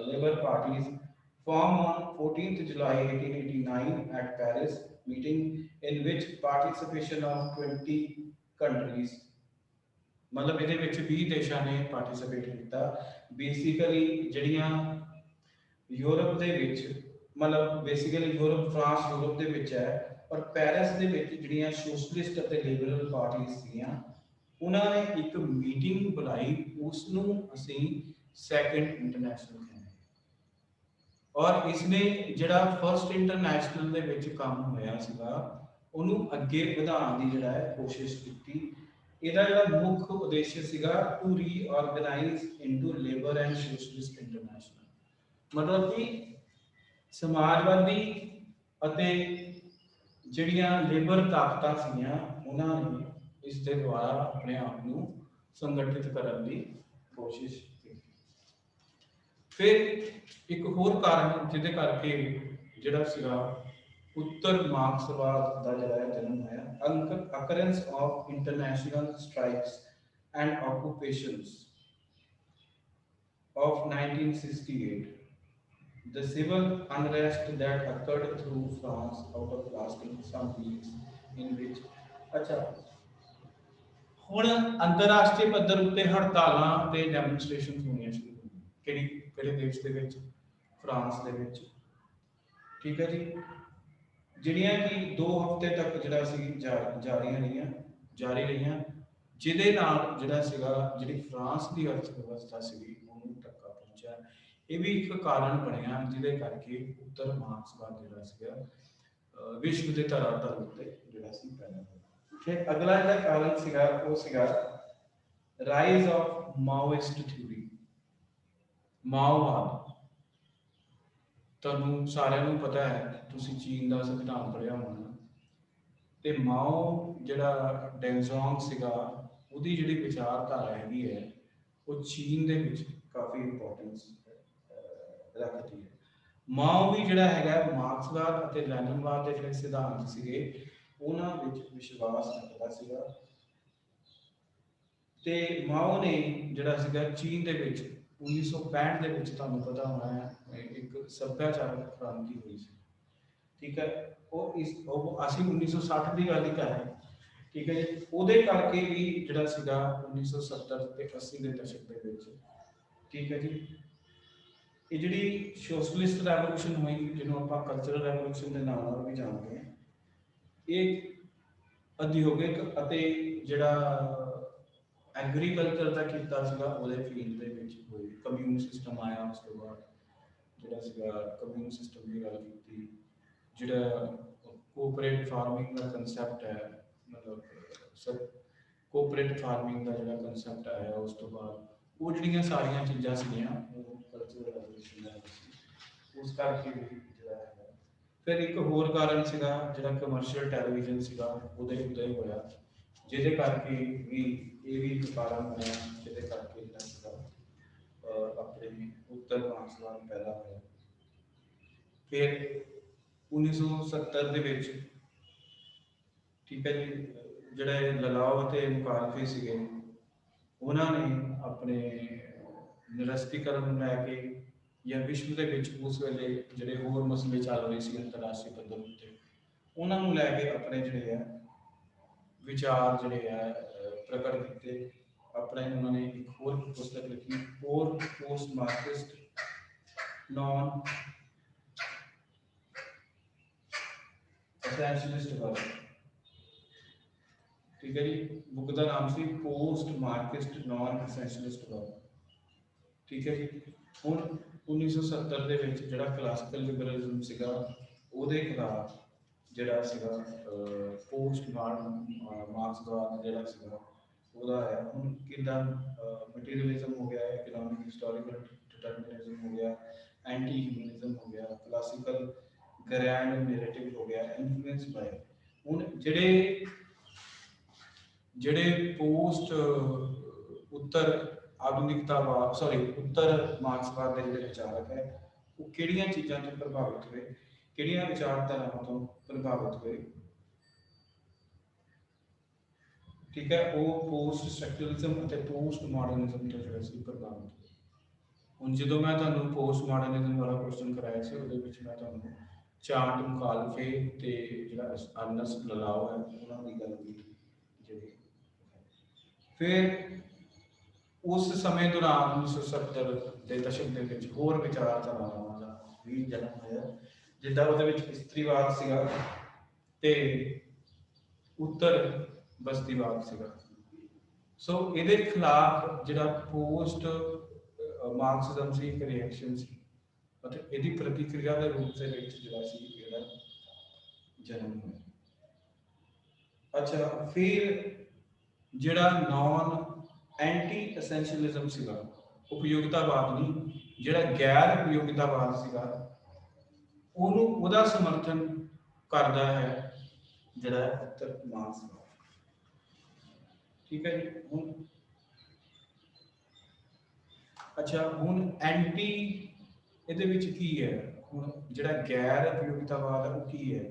labor parties formed on 14th July 1889 at Paris, meeting in which participation of 20 countries, मतलब ਇਹਦੇ ਵਿੱਚ 20 ਦੇਸ਼ਾਂ ਨੇ ਪਾਰਟਿਸਿਪੇਟ ਕੀਤਾ। ਬੇਸਿਕਲੀ ਜਿਹੜੀਆਂ ਯੂਰਪ ਦੇ ਵਿੱਚ, ਮਤਲਬ ਬੇਸਿਕਲੀ ਯੂਰਪ, ਫਰਾਂਸ ਯੂਰਪ ਦੇ ਵਿੱਚ ਹੈ, ਔਰ ਪੈਰਿਸ ਦੇ ਵਿੱਚ ਜਿਹੜੀਆਂ ਸੋਸ਼ਲਿਸਟ ਅਤੇ ਲਿਬਰਲ ਪਾਰਟੀਆਂ ਸੀਗੀਆਂ ਉਹਨਾਂ ਨੇ ਇੱਕ ਮੀਟਿੰਗ ਬੁਲਾਈ, ਉਸ ਨੂੰ ਅਸੀਂ ਸੈਕੰਡ ਇੰਟਰਨੈਸ਼ਨਲ ਕਹਿੰਦੇ। ਔਰ ਇਸਨੇ ਜਿਹੜਾ ਫਰਸਟ ਇੰਟਰਨੈਸ਼ਨਲ ਦੇ ਵਿੱਚ ਕੰਮ ਹੋਇਆ ਸੀਗਾ ਉਹਨੂੰ ਅੱਗੇ ਵਧਾਉਣ ਦੀ ਜਿਹੜਾ ਹੈ ਕੋਸ਼ਿਸ਼ ਕੀਤੀ। ਇਹਦਾ ਜਿਹੜਾ ਮੁੱਖ ਉਦੇਸ਼ ਸੀਗਾ to reorganize into labour and socialist international, ਮਤਲਬ ਕਿ ਸਮਾਜਵਾਦੀ ਅਤੇ ਜਿਹੜੀਆਂ ਲੇਬਰ ਤਾਕਤਾਂ ਸੀਗੀਆਂ ਉਹਨਾਂ ਨੇ ਇਸ ਦੇ ਦੁਆਰਾ ਆਪਣੇ ਆਪ ਨੂੰ ਸੰਗਠਿਤ ਕਰਨ ਦੀ ਕੋਸ਼ਿਸ਼ ਕੀਤੀ। ਫਿਰ ਇੱਕ ਹੋਰ ਕਾਰਨ ਜਿਹਦੇ ਕਰਕੇ ਜਿਹੜਾ ਸੀਗਾ ਉੱਤਰ ਮਾਰਕਸਵਾਦ ਦਾ ਜਿਹੜਾ ਹੈ ਜਨਮ ਹੋਇਆ, occurrence of international strikes and occupations of 1968, the civil unrest that occurred through France out of lasting some weeks in which ਅੱਛਾ ਹੁਣ ਅੰਤਰਰਾਸ਼ਟਰੀ ਪੱਧਰ ਉੱਤੇ ਹੜਤਾਲਾਂ ਤੇ ਡੈਮੋਨਸਟ੍ਰੇਸ਼ਨ ਹੋਣੀਆਂ ਸ਼ੁਰੂ ਹੋ ਗਈਆਂ। ਕਿਹੜੇ ਦੇਸ਼ ਦੇ ਵਿੱਚ? ਫਰਾਂਸ ਦੇ ਵਿੱਚ। ਠੀਕ ਹੈ ਜੀ, ਜਿਹੜੀਆਂ ਕਿ 2 ਹਫ਼ਤੇ ਤੱਕ ਜਿਹੜਾ ਸੀ ਜਾਰੀ ਰਹੀਆਂ, ਜਿਹਦੇ ਨਾਲ ਜਿਹੜਾ ਸੀਗਾ ਜਿਹੜੀ ਫਰਾਂਸ ਦੀ ਅਰਥ ਵਿਵਸਥਾ ਸੀਗੀ ਉਹਨੂੰ ਧੱਕਾ ਪਹੁੰਚਿਆ। ਇਹ ਵੀ ਇੱਕ ਕਾਰਨ ਬਣਿਆ ਜਿਹਦੇ ਕਰਕੇ ਉੱਤਰ ਮਾਰਕਸਵਾਦ ਜਿਹੜਾ ਸੀਗਾ ਵਿਸ਼ਵ ਦੇ ਧਰਾਤਲ ਉੱਤੇ ਜਿਹੜਾ ਸੀ ਪੈਦਾ ਹੋਇਆ। ਫਿਰ ਅਗਲਾ ਜਿਹੜਾ ਕਾਰਨ ਸੀਗਾ ਉਹ ਸੀਗਾ ਰਾਈਜ਼ ਆਫ ਮਾਓਇਸਟ ਥਿਊਰੀ, ਮਾਓਵਾਦ। ਤੁਹਾਨੂੰ ਸਾਰਿਆਂ ਨੂੰ ਪਤਾ ਹੈ, ਤੁਸੀਂ ਚੀਨ ਦਾ ਸੰਵਿਧਾਨ ਪੜ੍ਹਿਆ ਹੋਣਾ, ਤੇ ਮਾਓ ਜਿਹੜਾ ਡੈਂਗ ਸੀਗਾ ਉਹਦੀ ਜਿਹੜੀ ਵਿਚਾਰਧਾਰਾ ਹੈਗੀ ਹੈ ਉਹ ਚੀਨ ਦੇ ਵਿੱਚ ਕਾਫੀ ਇੰਪੋਰਟੈਂਸ ਰੱਖਦੀ ਹੈ। ਮਾਓ ਵੀ ਜਿਹੜਾ ਹੈਗਾ ਮਾਰਕਸਵਾਦ ਅਤੇ ਲੈਨਿਨਵਾਦ ਦੇ ਜਿਹੜੇ ਸਿਧਾਂਤ ਸੀਗੇ ਉਹਨਾਂ ਵਿੱਚ ਵਿਸ਼ਵਾਸ ਰੱਖਦਾ ਸੀਗਾ। ਤੇ ਮਾਓ ਨੇ ਜਿਹੜਾ ਸੀਗਾ ਚੀਨ ਦੇ ਵਿੱਚ 1965 ਦੇ ਵਿੱਚ, ਤੁਹਾਨੂੰ ਪਤਾ ਹੋਣਾ ਹੈ, ਇੱਕ ਸੱਭਿਆਚਾਰਕ ਕ੍ਰਾਂਤੀ ਹੋਈ ਸੀ। ਠੀਕ ਹੈ, ਉਹ ਅਸੀਂ 1960 ਦੀ ਗੱਲ ਹੀ ਕਰ ਰਹੇ ਹਾਂ। ਠੀਕ ਹੈ ਜੀ, ਉਹਦੇ ਕਰਕੇ ਵੀ ਜਿਹੜਾ ਸੀਗਾ 1970 ਤੇ 80 ਦੇ ਦਸ਼ਕ ਦੇ ਵਿੱਚ, ਠੀਕ ਹੈ ਜੀ, ਇਹ ਜਿਹੜੀ ਸੋਸ਼ਲਿਸਟ ਰੈਵੋਲੂਸ਼ਨ ਹੋਈ ਜਿਹਨੂੰ ਆਪਾਂ ਕਲਚਰਲ ਰੈਵੋਲੂਸ਼ਨ ਦੇ ਨਾਮ ਨਾਲ ਵੀ ਜਾਣਦੇ ਹਾਂ, ਇਹ ਉਦਯੋਗਿਕ ਅਤੇ ਜਿਹੜਾ ਐਗਰੀਕਲਚਰ ਦਾ ਕੀਤਾ ਸੀਗਾ ਉਹਦੇ ਫੀਲਡ ਦੇ ਵਿੱਚ ਹੋਈ। ਕਮਿਊਨ ਸਿਸਟਮ ਆਇਆ, ਉਸ ਤੋਂ ਬਾਅਦ ਜਿਹੜਾ ਸੀਗਾ ਕਮਿਊਨ ਸਿਸਟਮ ਦੀ ਗੱਲ ਕੀਤੀ, ਜਿਹੜਾ ਕੋਆਪਰੇਟ ਫਾਰਮਿੰਗ ਦਾ ਕਨਸੈਪਟ ਹੈ, ਮਤਲਬ ਕੋਆਪਰੇਟ ਫਾਰਮਿੰਗ ਦਾ ਜਿਹੜਾ ਕਨਸੈਪਟ ਆਇਆ ਉਸ ਤੋਂ ਬਾਅਦ ਉਹ ਜਿਹੜੀਆਂ ਸਾਰੀਆਂ ਚੀਜ਼ਾਂ ਸੀਗੀਆਂ ਉਹ ਕਲਚਰਲ ਰੈਵੋਲੂਸ਼ਨ ਦਾ ਸੀ, ਉਸ ਕਰਕੇ ਵੀ ਜਿਹੜਾ ਹੈ। ਫਿਰ ਇੱਕ ਹੋਰ ਕਾਰਨ ਸੀਗਾ ਜਿਹੜਾ ਕਮਰਸ਼ੀਅਲ ਟੈਲੀਵਿਜ਼ਨ ਸੀਗਾ ਉਹਦੇ ਉਦੈ ਹੋਇਆ, ਜਿਹਦੇ ਕਰਕੇ ਵੀ ਇਹ ਵੀ ਇੱਕ ਕਾਰਨ ਬਣਿਆ ਜਿਹਦੇ ਕਰਕੇ ਜਿਹੜਾ ਸੀਗਾ ਆਪਣੇ ਉੱਤਰ ਮਾਰਕਸਵਾਦ ਪੈਦਾ ਹੋਇਆ। ਫਿਰ 1970 ਦੇ ਵਿੱਚ ਠੀਕ ਹੈ ਜੀ, ਜਿਹੜੇ ਲਲਾਓ ਅਤੇ ਮੁਖਾਲਫੇ ਸੀਗੇ ਉਹਨਾਂ ਨੇ ਆਪਣੇ ਨਿਰਸਤੀਕਰਨ ਨੂੰ ਲੈ ਕੇ ਜਾਂ ਵਿਸ਼ਵ ਦੇ ਵਿੱਚ ਉਸ ਵੇਲੇ ਜਿਹੜੇ ਹੋਰ ਮਸਲੇ ਚੱਲ ਰਹੇ ਸੀ ਅੰਤਰਰਾਸ਼ਟਰੀ ਪੱਧਰ ਉੱਤੇ ਉਹਨਾਂ ਨੂੰ ਲੈ ਕੇ ਆਪਣੇ ਜਿਹੜੇ ਆ ਵਿਚਾਰ ਜਿਹੜੇ ਆ ਪ੍ਰਗਟ ਕੀਤੇ। ਆਪਣੇ ਉਹਨਾਂ ਨੇ ਇੱਕ ਹੋਰ ਪੁਸਤਕ ਲਿਖੀ ਪੋਸਟ ਮਾਰਕਸਿਸਟ ਨॉन ਐਸੈਂਸ਼ਲਿਸਟ ਵਰਕ, ਠੀਕ ਹੈ ਜੀ। ਬੁੱਕ ਦਾ ਨਾਮ ਸੀ ਪੋਸਟ ਮਾਰਕਸਿਸਟ ਨॉन ਐਸੈਂਸ਼ਲਿਸਟ ਵਰਕ, ਠੀਕ ਹੈ ਜੀ। ਹੁਣ 1970 ਦੇ ਵਿੱਚ ਜਿਹੜਾ ਕਲਾਸੀਕਲ ਲਿਬਰਲਿਜ਼ਮ ਸੀਗਾ ਉਹਦੇ ਖਿਲਾਫ ਜਿਹੜਾ ਸੀਗਾ ਪੋਸਟ ਮਾਰਕਸਵਾਦ ਜਿਹੜਾ ਸੀਗਾ ਉਹਦਾ ਹੈ। ਹੁਣ ਕਿੱਦਾਂ ਮਟੀਰੀਅਲਿਜ਼ਮ ਹੋ ਗਿਆ, ਇਕਨੋਮਿਕ ਹਿਸਟੋਰੀਕਲ ਡਿਟਰਮਿਨਿਜ਼ਮ ਹੋ ਗਿਆ, ਐਂਟੀ ਹਿਊਮਨਿਜ਼ਮ ਹੋ ਗਿਆ, ਕਲਾਸੀਕਲ ਗ੍ਰੈਂਡ ਨੈਰੇਟਿਵ ਹੋ ਗਿਆ, ਇਨਫਲੂਐਂਸ ਬਾय। ਹੁਣ ਜਿਹੜੇ ਪੋਸਟ ਉੱਤਰ ਆਧੁਨਿਕਤਾਵਾਦ ਉੱਤਰ ਮਾਰਕਸਵਾਦ ਦੇ ਜਿਹੜੇ ਵਿਚਾਰਕ ਹੈ ਉਹ ਕਿਹੜੀਆਂ ਚੀਜ਼ਾਂ ਤੋਂ ਪ੍ਰਭਾਵਿਤ ਹੋਏ, ਕਿਹੜੀਆਂ ਵਿਚਾਰਧਾਰਾਵਾਂ ਤੋਂ ਪ੍ਰਭਾਵਿਤ ਹੋਏ, ਠੀਕ ਹੈ। ਉਹ ਪੋਸਟ ਸਟਰਕਚਰਲਿਜ਼ਮ ਅਤੇ ਪੋਸਟ ਮਾਡਰਨਿਜ਼ਮ ਤੋਂ ਜਿਹੜਾ ਸੀ ਪ੍ਰਭਾਵਿਤ ਹੋਏ। ਹੁਣ ਜਦੋਂ ਮੈਂ ਤੁਹਾਨੂੰ ਪੋਸਟ ਮਾਡਰਨਿਜ਼ਮ ਵਾਲਾ ਕੁਐਸਚਨ ਕਰਾਇਆ ਸੀ ਉਹਦੇ ਵਿੱਚ ਮੈਂ ਤੁਹਾਨੂੰ ਚਾਰਟ ਮੁਖਾਲਫੇ ਤੇ ਜਿਹੜਾ ਅਰਨਸਟ ਲਲਾਓ ਹੈ ਉਹਨਾਂ ਦੀ ਗੱਲ ਕੀਤੀ ਜਿਹੜੀ। ਫਿਰ ਉਸ ਸਮੇਂ ਦੌਰਾਨ 1970 ਦੇ ਦਸ਼ਕ ਦੇ ਵਿੱਚ ਹੋਰ ਵਿਚਾਰਧਾਰਾਵਾਂ ਦਾ ਵੀ ਜਨਮ ਹੋਇਆ, ਜਿੱਦਾਂ ਉਹਦੇ ਵਿੱਚ ਇਸਤਰੀਵਾਦ ਸੀਗਾ ਤੇ ਉੱਤਰ ਬਸਤੀਵਾਦ ਸੀਗਾ। ਸੋ ਇਹਦੇ ਖਿਲਾਫ ਜਿਹੜਾ ਪੋਸਟ ਮਾਰਕਸਿਜ਼ਮ ਸੀ ਇੱਕ ਰਿਐਕਸ਼ਨ ਸੀ ਅਤੇ ਇਹਦੀ ਪ੍ਰਤੀਕਿਰਿਆ ਦੇ ਰੂਪ ਦੇ ਵਿੱਚ ਜਿਹੜਾ ਸੀ ਇਹਦਾ ਜਨਮ ਹੋਇਆ। ਅੱਛਾ, ਫਿਰ ਜਿਹੜਾ ਨॉन ਐਂਟੀ ਐਸੈਂਸ਼ੀਅਲਿਜ਼ਮ ਸੀਗਾ, ਉਪਯੋਗਤਾਵਾਦ ਨਹੀਂ, ਜਿਹੜਾ ਗੈਰ ਉਪਯੋਗਤਾਵਾਦ ਸੀਗਾ ਉਹਦਾ ਸਮਰਥਨ ਕਰਦਾ ਹੈ ਜਿਹੜਾ ਉੱਤਰ ਮਾਰਕਸਵਾਦ, ਠੀਕ ਹੈ ਜੀ। ਹੁਣ ਅੱਛਾ, ਹੁਣ ਐਂਟੀ ਇਹਦੇ ਵਿੱਚ ਕੀ ਹੈ, ਹੁਣ ਜਿਹੜਾ ਗੈਰ ਉਪਯੋਗਤਾਵਾਦ ਹੈ ਉਹ ਕੀ ਹੈ?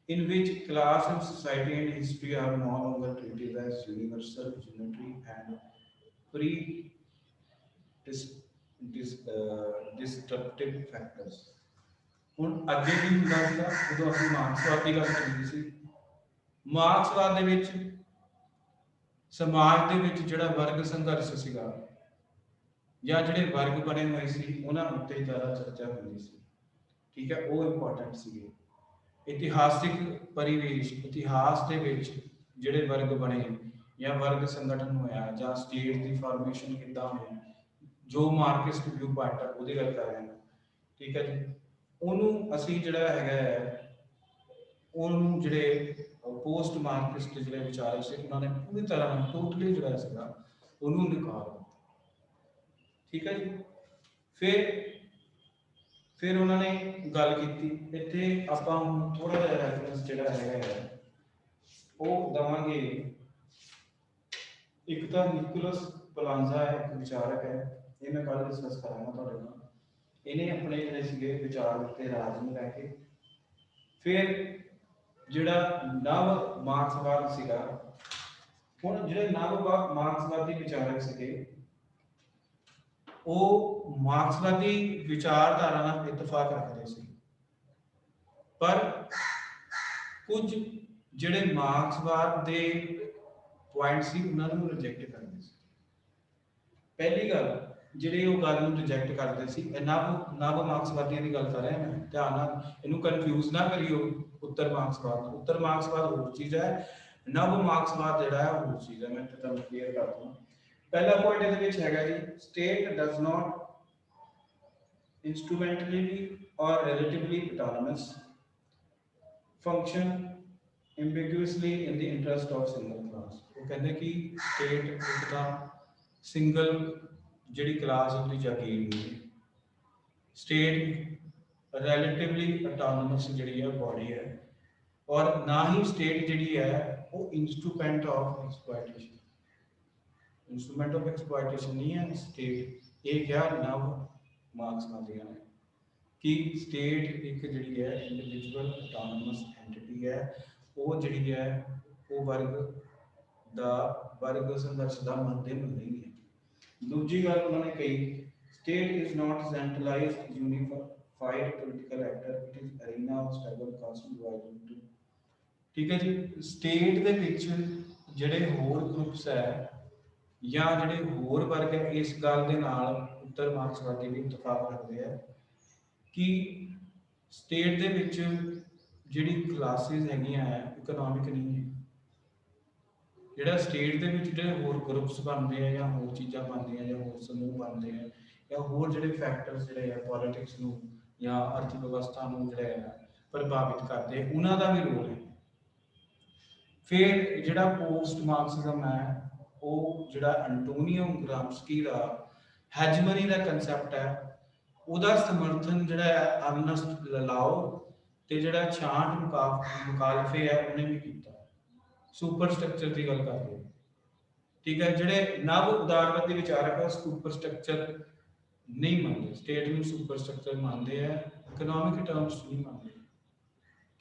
in which class and society and history are no longer treated as universal, unitary and destructive factors। ਹੁਣ ਅੱਗੇ ਕੀ ਹੁੰਦਾ ਸੀਗਾ ਜਦੋਂ ਅਸੀਂ ਮਾਰਕਸਵਾਦ ਦੀ ਗੱਲ ਕਰੀ ਸੀ, ਮਾਰਕਸਵਾਦ ਦੇ ਵਿੱਚ ਸਮਾਜ ਦੇ ਵਿੱਚ ਜਿਹੜਾ ਵਰਗ ਸੰਘਰਸ਼ ਸੀਗਾ ਜਾਂ ਜਿਹੜੇ ਵਰਗ ਬਣੇ ਹੋਏ ਸੀ ਉਹਨਾਂ ਉੱਤੇ ਜ਼ਿਆਦਾ ਚਰਚਾ ਹੁੰਦੀ ਸੀ, ਠੀਕ ਹੈ, ਉਹ ਇੰਪੋਰਟੈਂਟ ਸੀਗੇ। ਇਤਿਹਾਸਿਕ ਪਰਿਵੇਸ਼, ਇਤਿਹਾਸ ਦੇ ਵਿੱਚ ਜਿਹੜੇ ਵਰਗ ਬਣੇ ਜਾਂ ਵਰਗ ਸੰਗਠਨ ਹੋਇਆ ਜਾਂ ਸਟੇਟ ਦੀ ਫਾਰਮੇਸ਼ਨ ਕਿੱਦਾਂ ਹੋਈ, ਜੋ ਮਾਰਕਸਿਸਟ ਵਿਊ ਪੁਆਇੰਟ ਹੈ ਉਹਦੀ ਗੱਲ ਕਰ ਰਹੇ ਹਾਂ, ਠੀਕ ਹੈ ਜੀ। ਉਹਨੂੰ ਅਸੀਂ ਜਿਹੜਾ ਹੈਗਾ ਉਹਨੂੰ ਜਿਹੜੇ ਪੋਸਟ ਮਾਰਕਸਿਸਟ ਜਿਹੜੇ ਵਿਚਾਰਕ ਸੀ ਉਹਨਾਂ ਨੇ ਪੂਰੀ ਤਰ੍ਹਾਂ ਨਾਲ ਟੋਟਲੀ ਜਿਹੜਾ ਸੀਗਾ ਉਹਨੂੰ ਨਕਾਰ ਦਿੱਤਾ, ਠੀਕ ਹੈ ਜੀ। ਫਿਰ ਉਹਨਾਂ ਨੇ ਗੱਲ ਕੀਤੀ, ਇੱਥੇ ਆਪਾਂ ਹੁਣ ਥੋੜਾ ਜਿਹਾ ਰੈਫਰੈਂਸ ਜਿਹੜਾ ਹੈਗਾ ਉਹ ਦਵਾਂਗੇ। ਇੱਕ ਤਾਂ ਨਿਕੋਲਸ ਪਲਾਂਜ਼ਾ ਹੈ, ਇੱਕ ਵਿਚਾਰਕ ਹੈ, ਇਹ ਮੈਂ ਕੱਲ ਡਿਸਕਸ ਕਰਾਂਗਾ ਤੁਹਾਡੇ ਨਾਲ। ਇਹਨੇ ਆਪਣੇ ਜਿਹੜੇ ਸੀਗੇ ਵਿਚਾਰ ਦਿੱਤੇ ਰਾਜ ਨੂੰ ਲੈ ਕੇ। ਫਿਰ ਜਿਹੜਾ ਨਵ ਮਾਰਕਸਵਾਦ ਸੀਗਾ, ਹੁਣ ਜਿਹੜੇ ਨਵ ਮਾਰਕਸਵਾਦੀ ਵਿਚਾਰਕ ਸੀਗੇ ਉਹ ਮਾਰਕਸਵਾਦੀ ਵਿਚਾਰਧਾਰਾ ਨਾਲ ਇਤਫਾਕ ਰੱਖਦੇ ਸੀ, ਪਰ ਕੁਝ ਜਿਹੜੇ ਮਾਰਕਸਵਾਦ ਦੇ ਪੁਆਇੰਟ ਸੀ ਉਹਨਾਂ ਨੂੰ ਰਿਜੈਕਟ ਕਰਦੇ ਸੀ। ਪਹਿਲੀ ਗੱਲ ਜਿਹੜੇ ਉਹ ਗੱਲ ਨੂੰ ਰਿਜੈਕਟ ਕਰਦੇ ਸੀ, ਨਵ ਮਾਰਕਸਵਾਦੀਆਂ ਦੀ ਗੱਲ ਕਰ ਰਿਹਾ ਮੈਂ, ਧਿਆਨ ਨਾਲ ਇਹਨੂੰ ਕਨਫਿਊਜ਼ ਨਾ ਕਰਿਓ ਉੱਤਰ ਮਾਰਕਸਵਾਦ। ਉੱਤਰ ਮਾਰਕਸਵਾਦ ਹੋਰ ਚੀਜ਼ ਹੈ, ਨਵ ਮਾਰਕਸਵਾਦ ਜਿਹੜਾ ਹੈ ਹੋਰ ਚੀਜ਼ ਹੈ। ਮੈਂ ਤੁਹਾਨੂੰ ਕਲੀਅਰ ਕਰ ਦੂੰ। ਪਹਿਲਾ ਪੁਆਇੰਟ ਇਹਦੇ ਵਿੱਚ ਹੈਗਾ ਜੀ, state does not instrumentally or relatively autonomous function ambiguously in the interest of single class। ਉਹ ਕਹਿੰਦੇ ਕਿ ਸਟੇਟ ਇੱਕ ਤਾਂ ਸਿੰਗਲ ਜਿਹੜੀ ਕਲਾਸ ਉਹਦੀ ਜਾਗੀਰ ਨਹੀਂ ਹੈ। ਸਟੇਟ ਰਿਲੇਟਿਵਲੀ ਆਟੋਨੋਮਸ ਜਿਹੜੀ ਹੈ ਬੋਡੀ ਹੈ, ਔਰ ਨਾ ਹੀ ਸਟੇਟ ਜਿਹੜੀ ਹੈ ਉਹ instrument of exploitation, instrument of exploitation नहीं है स्टेट। ये क्या नव मार्क्स मारदियां ने कि स्टेट एक जिहड़ी है इंडिविजुअल ऑटोनोमस एंटिटी है, वो जिहड़ी है वो वर्ग दा वर्ग संघर्ष दा माध्यम नहीं है। दूजी गल उन्होंने कही state is not centralized unified political actor, it is arena of struggle constant divide into. ठीक है जी, स्टेट दे विच जिहड़े होर ग्रुप्स है या जिहड़े होर वर्ग है इस गल दे नाल उत्तर मार्क्सवादी भी इतफाक रखते हैं कि स्टेट दे विच जिहड़ी क्लासिस हैगियां है इकोनॉमिक नहीं है। जिहड़ा स्टेट दे विच जिहड़े होर ग्रुप्स बनते हैं या होर चीज़ां बनदियां या होर समूह बनते हैं या होर जिहड़े फैक्टर्स जिहड़े है पॉलिटिक्स नूं या अर्थ व्यवस्था नूं जिहड़े है प्रभावित करते हैं, उन्हां दा भी रोल है। फिर जिहड़ा पोस्ट मार्क्सिज्म है वो जिहड़ा एंटोनियो ग्राम्स्की का हैजमनी का कंसैप्ट है उसका समर्थन जिहड़ा है अर्नस्ट ललाओ ते जिहड़ा छांट मुकालफे है उन्हें भी किया। सुपर स्ट्रक्चर की गल कर रहे, ठीक है, जिहड़े नव उदारवादी विचारक है सुपर स्ट्रक्चर नहीं मानते, स्टेट में सुपर स्ट्रक्चर मानते हैं, इकोनॉमिक टर्म्स नहीं मानते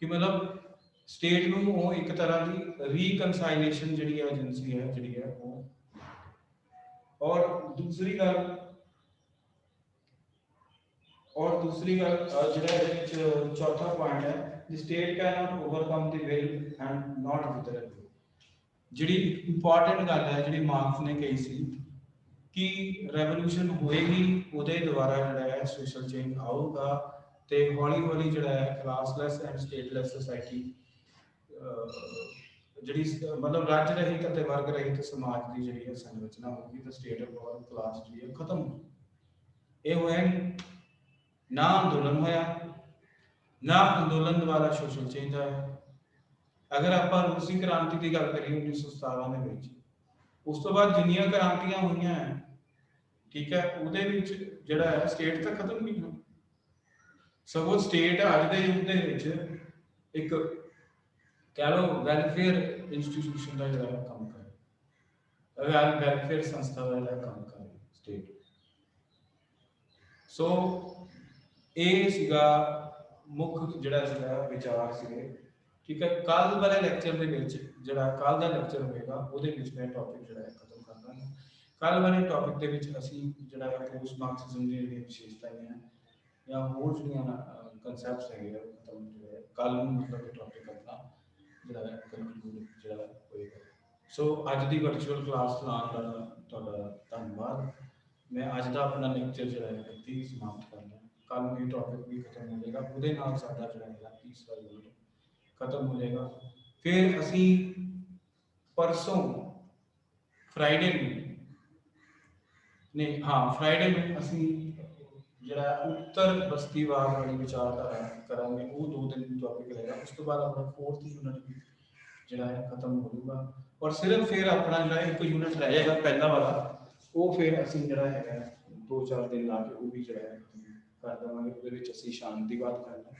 कि मतलब स्टेट नूं वो एक तरह की रिकनसाइलेशन जिहड़ी है एजेंसी है जिहड़ी है वो। और दूसरी गल जिहड़ा चौथा पॉइंट है the state can not overcome the will and not with the will. जिहड़ी इंपॉर्टेंट गल है जिहड़ी मार्क्स ने कही सी कि रेवोल्यूशन होएगी उहदे द्वारा जिहड़ा है सोशल चेंज आऊगा ते हौली हौली जिहड़ा है क्लासलैस एंड स्टेटलैस सोसाइटी जिहड़ी मतलब राज्य रहित ते वर्ग रहित समाज की जिहड़ी संरचना होगी तो स्टेट और क्लास जिहड़ी खत्म हो। ये होया ना अंदोलन होया ना अंदोलन द्वारा सोशल चेंज आया। अगर आप रूसी क्रांति की गल करिए 1917 के विच, उस तो बाद जिन्नियां क्रांतियां हुई हैं, ठीक है, उहदे विच जिहड़ा है स्टेट तो खत्म नहीं हो, सगों स्टेट अज दे युग दे विच एक कह लो वैलफेयर इंस्टीट्यूशन का जिहड़ा काम करे, वैलफेयर संस्था का जिहड़ा काम करे स्टेट। सो ये सीगा मुख्य जिहड़ा सीगा विचार सीगे, ठीक है। कल वाले लैक्चर दे विच जिहड़ा कल दा लैक्चर होएगा उहदे विच मैं टॉपिक जिहड़ा खत्म कर दांगा। कल वाले टॉपिक दे विच असीं जिहड़ा पोस्ट मार्क्सिज्म दी जिहड़ी विशेषताएं हैं या होर जिहड़ियां कंसैप्ट्स हैगे खत्म जिहड़े कल नूं मतलब टॉपिक करना जिहड़ा कंक्लूड जिहड़ा होएगा। सो अज दी वर्चुअल क्लास लाउण दा तुहाडा धन्नवाद। मैं अज दा अपना लेक्चर जिहड़ा है इत्थे ही समाप्त करना। कल नूं ये टॉपिक भी खत्म हो जाएगा, उहदे नाल साडा जिहड़ा है तीसरा यूनिट खत्म हो जाएगा। फिर असीं परसों फ्राइडे नहीं हाँ फ्राइडे में असीं जिहड़ा उत्तर बस्तीवाद वाली विचारधारा करांगे, वो 2 दिन टॉपिक रहेगा। उस तो बाद अपना 4th यूनिट जिहड़ा है खत्म हो जाऊगा और सिर्फ फिर अपना जिहड़ा एक यूनिट रह जाएगा पहला वाला, वो फिर असीं जिहड़ा है 2-4 दिन ला के वो भी जिहड़ा है कर देवांगे। उहदे विच असीं शांतिवाद करना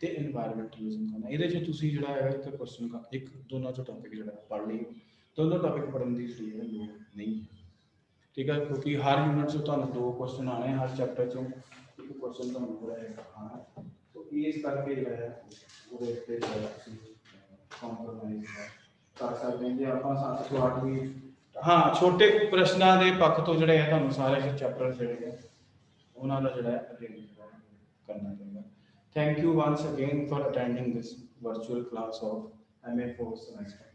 ते एनवायरमेंटलिज्म करना। इहदे च तुसीं जिहड़ा है एक क्वेश्चन का एक दोनों चो टॉपिक जिहड़ा पढ़ लियो, दोनों टॉपिक पढ़न दी जरूरत नहीं है, ठीक है, क्योंकि हर यूनिट से तुहानूं 2 क्वेश्चन आने, हर चैप्टर चों एक क्वेश्चन तुहानूं जिहड़ा है आना। तो इस करके जिहड़ा है उहदे उत्ते जिहड़ा तुसीं कंप्रोमाइज़ कर सकते हैं। जे आपां 7 ਤੋਂ 8 भी हाँ छोटे प्रश्नों के पक्ष तो जिहड़े है तुहानूं सारे चैप्टर जिहड़े है उन्हां दा जिहड़ा अध्ययन करना पएगा। Thank you once again for attending this virtual class of MA 4th semester.